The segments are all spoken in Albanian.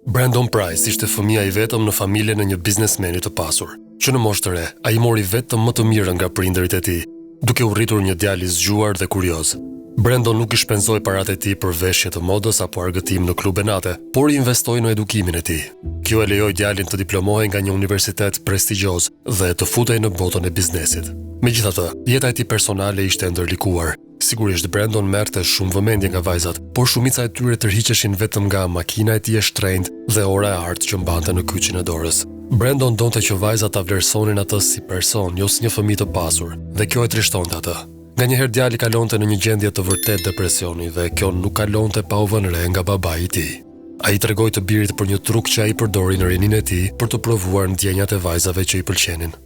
Brandon Price ishte fëmia I vetëm në familjen e një biznesmeni të pasur, që në moshë të re, ai mori vetëm më të mirën nga prindërit e tij, duke u rritur një djalë I zgjuar dhe kurioz. Brandon nuk I shpenzoi paratë e tij për veshje të modës apo argëtim në klube nate, por I investoi në edukimin e tij. Kjo e lejoi djalin të diplomohej nga një universitet prestigjioz dhe të futej në botën e biznesit. Megjithatë, jeta e tij personale ishte ndërlikuar. Sigurisht Brandon merrte shumë vëmendje nga vajzat, por shumica e tyre tërhiqeshin vetëm nga makina e tij e shtrenjtë dhe ora e artë që mbante në kyçin e dorës. Brandon donte që vajzat ta vlerësonin atë si person, jo si një fëmijë të pasur, dhe kjo e trishtonte atë. Nganjëherë djali kalonte në një gjendje të vërtet depresioni dhe kjo nuk kalonte pa u vënë re nga babai I tij. Ai tregoi të birit për një truk që ai përdori në rinin e tij për të provuar ndjenjat e vajzave që I pëlqenin.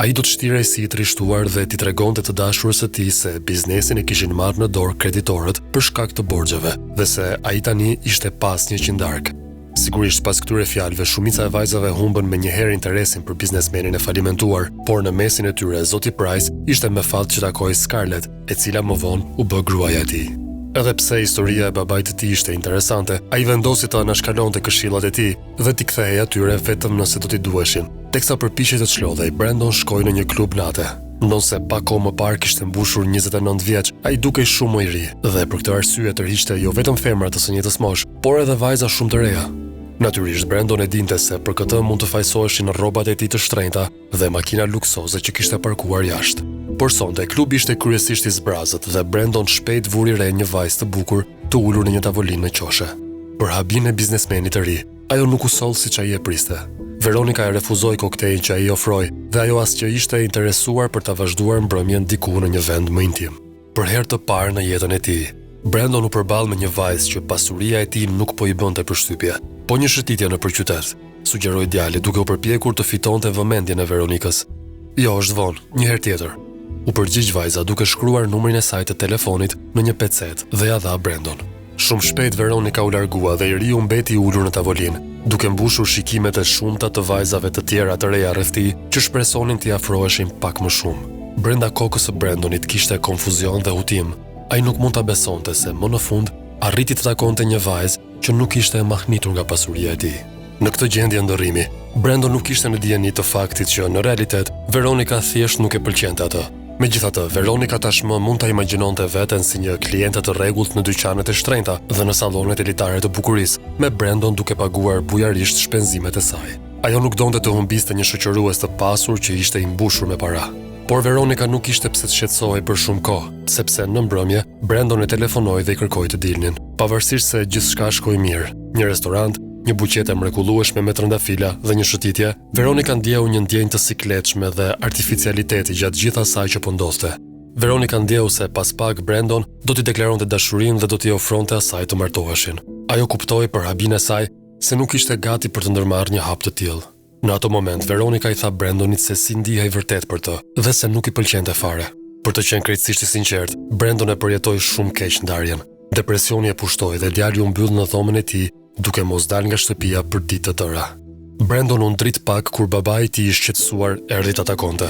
Ai do të shtirej si I trishtuar dhe t'i tregonte të dashurës së tij se biznesin e kishin marrë në dorë kreditorët për shkak të borxheve dhe se ai tani ishte pas 100 darkë. Sigurisht pas këtyre fjalëve shumica e vajzave humbën me njëherë interesin për biznesmenin e falimentuar, por në mesin e tyre zoti Price ishte me fat që takoi Scarlett, e cila më vonë u bë gruaja e tij. Edhe pse historia e babait të tij ishte interesante, ai vendosi të anashkalonte këshillat e tij dhe t'i kthehej atyre vetëm nëse do t'i duheshin. Teksa përpiqej të çlodhej, Brandon shkoi në një klub nate. Ndonëse pak kohë më parë kishte mbushur 29 vjeç, ai dukej shumë më I ri dhe për këtë arsye tërhiqte jo vetëm femra të së njëjtës moshë, por edhe vajza shumë të reja. Natyrisht Brandon e dinte se për këtë mund të fajsoheshin rrobat e tij të shtrenjta dhe makina luksoze që kishte parkuar jashtë. Por sonte klubi ishte kryesisht I zbrazët dhe Brandon shpejt vuri re një vajzë të bukur të ulur në një tavolinë në qoshe. Për habin e biznesmenit të ri, ajo nuk u soll siç ai e priste. Veronika e refuzoi koktejlin që ai I ofroi dhe ajo as që ishte interesuar për ta vazhduar mbrëmjen diku në një vend më intim. Për herë të parë në jetën e tij, Brandon u përball me një vajzë që pasuria e tij nuk po I bënte përshtypje, po një shëtitje në qytet, sugjeroi djali duke u përpjekur të fitonte vëmendjen e Veronikës. Jo, është vonë, një herë tjetër. U përgjigj vajza duke shkruar numrin e saj të telefonit në një pecet dhe ja dha Brandon. Shumë shpejt Veronika u largua dhe I riu mbeti I ulur në tavolinë, duke mbushur shikimet e shumta të vajzave të tjera të reja rreth tij që shpresonin t'i afroheshin pak më shumë. Brenda kokës së Brandonit kishte konfuzion dhe hutim. Ai nuk mund ta besonte se më në fund arriti të takonte një vajzë që nuk ishte e mahnitur nga pasuria e tij. Në këtë gjendje ndërrimi, Brandon nuk ishte në dijeni të faktit që në realitet Veronika thjesht nuk e pëlqente atë. Megjithatë, Veronika tashmë mund ta imagjinonte veten si një kliente të rregullt në dyqanet e shtrenjta dhe në sallonet elitare të bukurisë, me Brandon duke paguar bujarisht shpenzimet e saj. Ajo nuk donte të humbiste një shoqërues të pasur që ishte I mbushur me para. Por Veronika nuk ishte pse të shqetësohej për shumë kohë, sepse në mbrëmje Brandon e telefonoi dhe I kërkoi të dilnin. Pavarësisht se gjithçka shkoi mirë, një restorant, një buqete mrekullueshme me trëndafila dhe një shëtitje, Veronika ndjeu një ndjenjë të sikletshme dhe artificialiteti gjatë gjithë asaj që po ndodhte. Veronika ndjeu se pas pak Brandon do t'i deklaronte dashurinë dhe do t'i ofronte asaj të martoheshin. Ajo kuptoi për habin e saj se nuk ishte gati për të ndërmarrë një hap të tillë. Në ato moment, Veronika I tha Brandonit se si ndihej vërtet për të dhe se nuk I pëlqente fare. Për të qenë krejtësisht I sinqert, Brandon e përjetoi shumë keq ndarjen. Depresioni e pushtoi dhe djali u mbyll në dhomën e tij, duke mos dalë nga shtëpia për ditë të tëra. Brandon u ndrit pak kur babai I tij I shqetësuar erdhi ta takonte.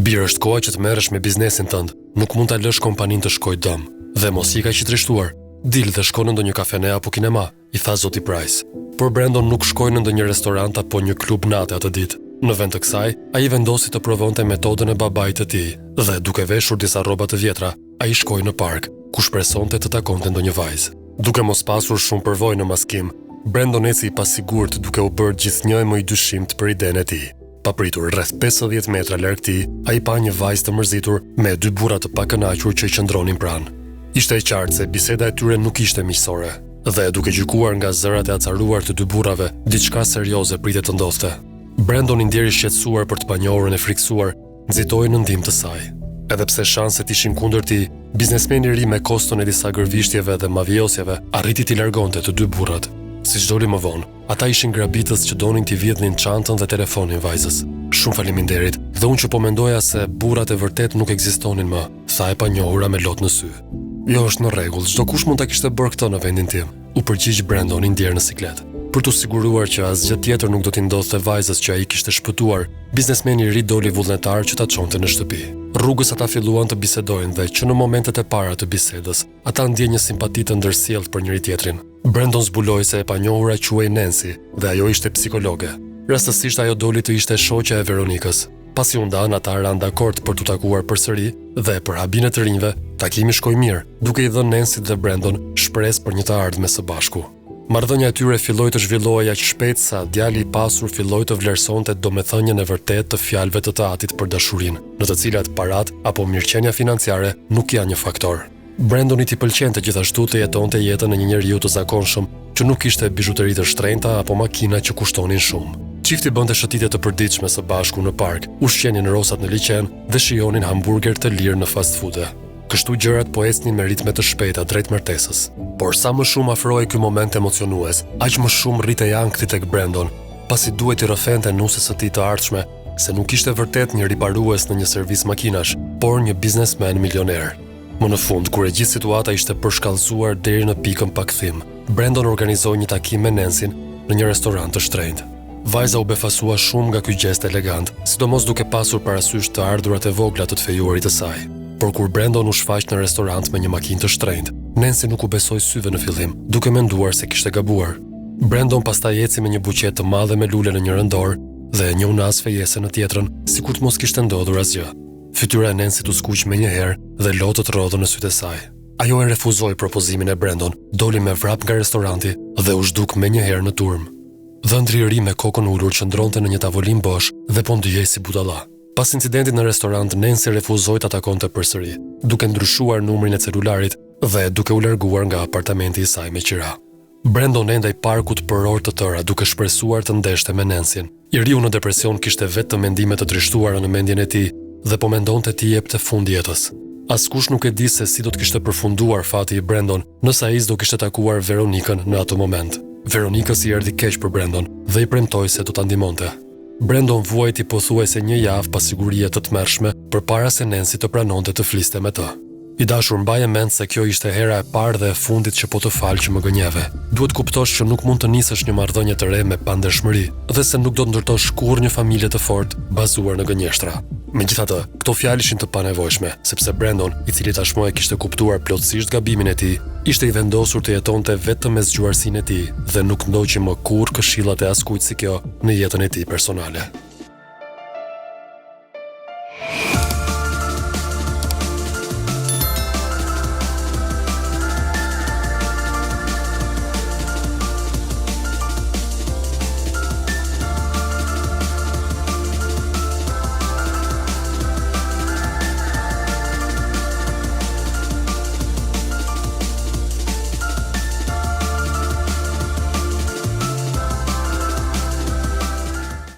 "Bir, është koha që të merresh me biznesin tënd, nuk mund ta lësh kompaninë të shkojë dëm. Dhe mos i ka që trishtuar. Dil dhe shko në ndonjë kafene apo kinema", I tha zoti Price. Por Brandon nuk shkoi në ndonjë restorant apo një klub nate atë ditë. Në vend të kësaj, ai vendosi të provonte metodën e babait të tij dhe duke veshur disa rroba të vjetra, ai shkoi në park, ku shpresonte të takonte ndonjë vajzë. Duke mos pasur shumë përvojë në maskim, Brandon eci I pasigurt duke u bërë gjithnjë më I dyshimt për idenë e tij. Papritur rreth 50 metra larg tij, ai pa një vajzë të mërzitur me dy burra të pakënaqur që I qëndronin pranë. Ishte e qartë se biseda e tyre nuk ishte miqësore, dhe duke gjykuar nga zërat e acaruar të dy burrave, diçka serioze pritet të ndodhte. Brandon I ndjeri shqetësuar për të panjohurën e friksuar, nxitoi në ndihmë të saj. Edhe pse shanset ishin kundër tij, biznesmeni I ri me koston e disa gërvishtjeve dhe mavjosjeve arriti t'i largonte të dy burrat. Siç doli më vonë, ata ishin grabitës që donin t'i vjedhnin çantën dhe telefonin vajzës. "Shumë faleminderit, dhe unë që po mendoja se burrat e vërtet nuk ekzistonin më", tha e panjohura me lot në sy. "Jo, është në rregull, çdo kush mund ta kishte bërë këtë në vendin tim", u përgjigj Brandon I ndjer në siklet. Për të siguruar që asgjë tjetër nuk do t'i ndodhte vajzës që ai kishte shpëtuar, biznesmeni I ri doli vullnetar që ta çonte në shtëpi. Rrugës ata filluan të bisedojnë dhe që në momentet e para të bisedës, ata ndjen një simpati të ndërsjellë për njëri tjetrin. Brandon zbuloi se e panjohura quhej Nancy dhe ajo ishte psikologe. Rastësisht ajo doli të ishte shoqja e Veronikës. Pasi u ndan, ata ranë dakord për t'u takuar përsëri dhe për habin e të rinjve, takimi shkoi mirë, duke i dhënë Nancy dhe Brandon shpresë për një të ardhme së bashku. Marrëdhënia e tyre filloi të zhvillohej aq shpejt sa djali i pasur filloi të vlerësonte domethënien e vërtetë të fjalëve të atit për dashurinë, në të cilat parat apo mirëqenia financiare nuk janë një faktor. Brandonit i pëlqente gjithashtu të jetonte jetën e një njeriu të zakonshëm që nuk kishte bizhuteri të shtrenjta apo makina që kushtonin shumë. Çifti bënte shëtitje të përditshme së bashku në park, ushqenin rosat në liçen dhe shijonin hamburger të lirë në fast food. Kështu gjërat po ecnin me ritme të shpejta drejt martesës. Por sa më shumë afrohej ky moment emocionues, aq më shumë rritej ankthi tek Brandon, pasi duhej të rrëfente nusës së tij të ardhshme se nuk ishte vërtet një riparues në një servis makinash, por një biznesmen milioner. Më në fund, kur e gjithë situata ishte përshkallëzuar deri në pikën pa kthim, Brandon organizoi një takim me Nancyn në një restorant të shtrenjtë. Vajza u befasua shumë nga ky gjest elegant, sidomos duke pasur parasysh të ardhurat e vogla të fejuarit të saj. Por kur Brandon u shfaq në restorant me një makinë të shtrenjtë, Nancy nuk u besoi syve në fillim, duke menduar se kishte gabuar. Brandon pastaj eci me një buqet të madhe me lule në njërin dorë dhe e njoh në as fejese në tjetrën, sikur të mos kishte ndodhur asgjë. Fytyra e Nancy u skuq menjëherë dhe lotët rrodhën në sytë e saj. Ajo e refuzoi propozimin e Brandon, doli me vrap nga restoranti dhe u zhduk menjëherë në turm. Dhëndri i ri me kokën ulur qëndronte në një tavolinë bosh dhe po ndyhej si budalla. Pas incidentit në restorant, Nancy refuzoi të takonte përsëri, duke ndryshuar numrin e celularit dhe duke u larguar nga apartamenti i saj me qira. Brandon endej parkut për orë të tëra duke shpresuar të ndeshte me Nancyn. I riu në depresion kishte vetëm mendime të trishtuara në mendjen e tij dhe po mendonte t'i jepte fund jetës. Askush nuk e di se si do të kishte përfunduar fati i Brandon nëse ai do kishte takuar Veronikën në atë moment. Veronikës i erdhi keq për Brandon dhe i premtoi se do ta ndihmonte. Brandon vuajti pothuajse një javë pas sigurie të tmerrshme përpara se Nancy të pranonte të fliste me të. I dashur, mbaje mend se kjo ishte hera e parë dhe e fundit që po të fal që më gënjeve. Duhet kuptosh që nuk mund të nisësh një marrëdhënie të re me pandershmëri dhe se nuk do të ndërtosh kurrë një familje të fortë bazuar në gënjeshtra. Megjithatë, këto fjalë ishin të panevojshme, sepse Brandon, i cili tashmë e kishte kuptuar plotësisht gabimin e tij, ishte i vendosur të jetonte vetëm me zgjuarsinë e tij dhe nuk ndoqi më kurrë këshillat e askujt si kjo në jetën e tij personale.